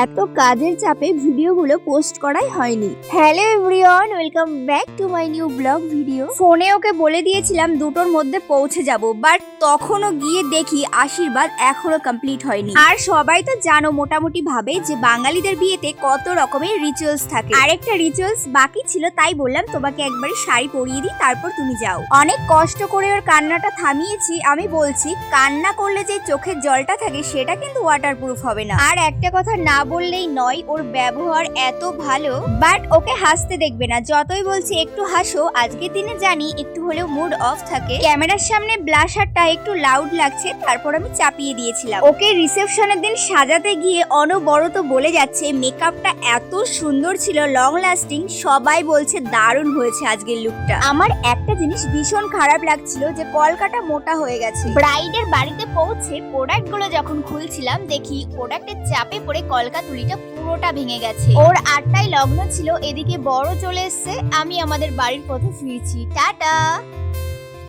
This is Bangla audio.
এত কাজের চাপে ভিডিওগুলো পোস্ট করাই হয়নি। Hello everyone, welcome back to my new blog video. ফোনে ওকে বলে দিয়েছিলাম 2টোর মধ্যে পৌঁছে যাব, বাট তখনও গিয়ে দেখি আশীর্বাদ এখনো কমপ্লিট হয়নি। আর সবাই তো জানো মোটামুটি ভাবে যে বাঙালিদের বিয়েতে কত রকমের রিচুয়ালস থাকে। আরেকটা রিচুয়ালস বাকি ছিল, তাই বললাম তোমাকে একবার শাড়ি পরিয়ে দিই, তারপর তুমি যাও। অনেক কষ্ট করে ওর কান্নাটা থামিয়েছি। আমি বলছি, কান্না করলে যে চোখের জলটা থাকে সেটা কিন্তু ওয়াটারপ্রুফ হবে না। আর একটা কথা না বললেই নয়, ওর ব্যবহার এত ভালো, বাট ওকে হাসতে দেখবে না। যতই বলছি একটু হাসো, আজকের দিনে জানি একটু হলেও মুড অফ থাকে। ক্যামেরার সামনে ব্লাশারটা একটু লাউড লাগছে, তারপর আমি চাপিয়ে দিয়েছিলাম। ওকে রিসেপশনের দিন সাজাতে গিয়ে অনবরত বলে যাচ্ছে মেকআপটা এত সুন্দর ছিল, লং লাস্টিং। সবাই বলছে দারুণ হয়েছে আজকের লুকটা। আমার একটা জিনিস ভীষণ খারাপ লাগছিল যে কলকাটা মোটা হয়ে গেছে। ব্রাইডের বাড়িতে পৌঁছে প্রোডাক্ট গুলো যখন খুলছিলাম, দেখি প্রোডাক্টের চাপে পড়ে কলকা তুলিটা পুরোটা ভেঙে গেছে। ওর 8টায় লগ্ন ছিল, এদিকে বড় চলে এসছে। আমি আমাদের বাড়ির পথে ফিরছি। টাটা।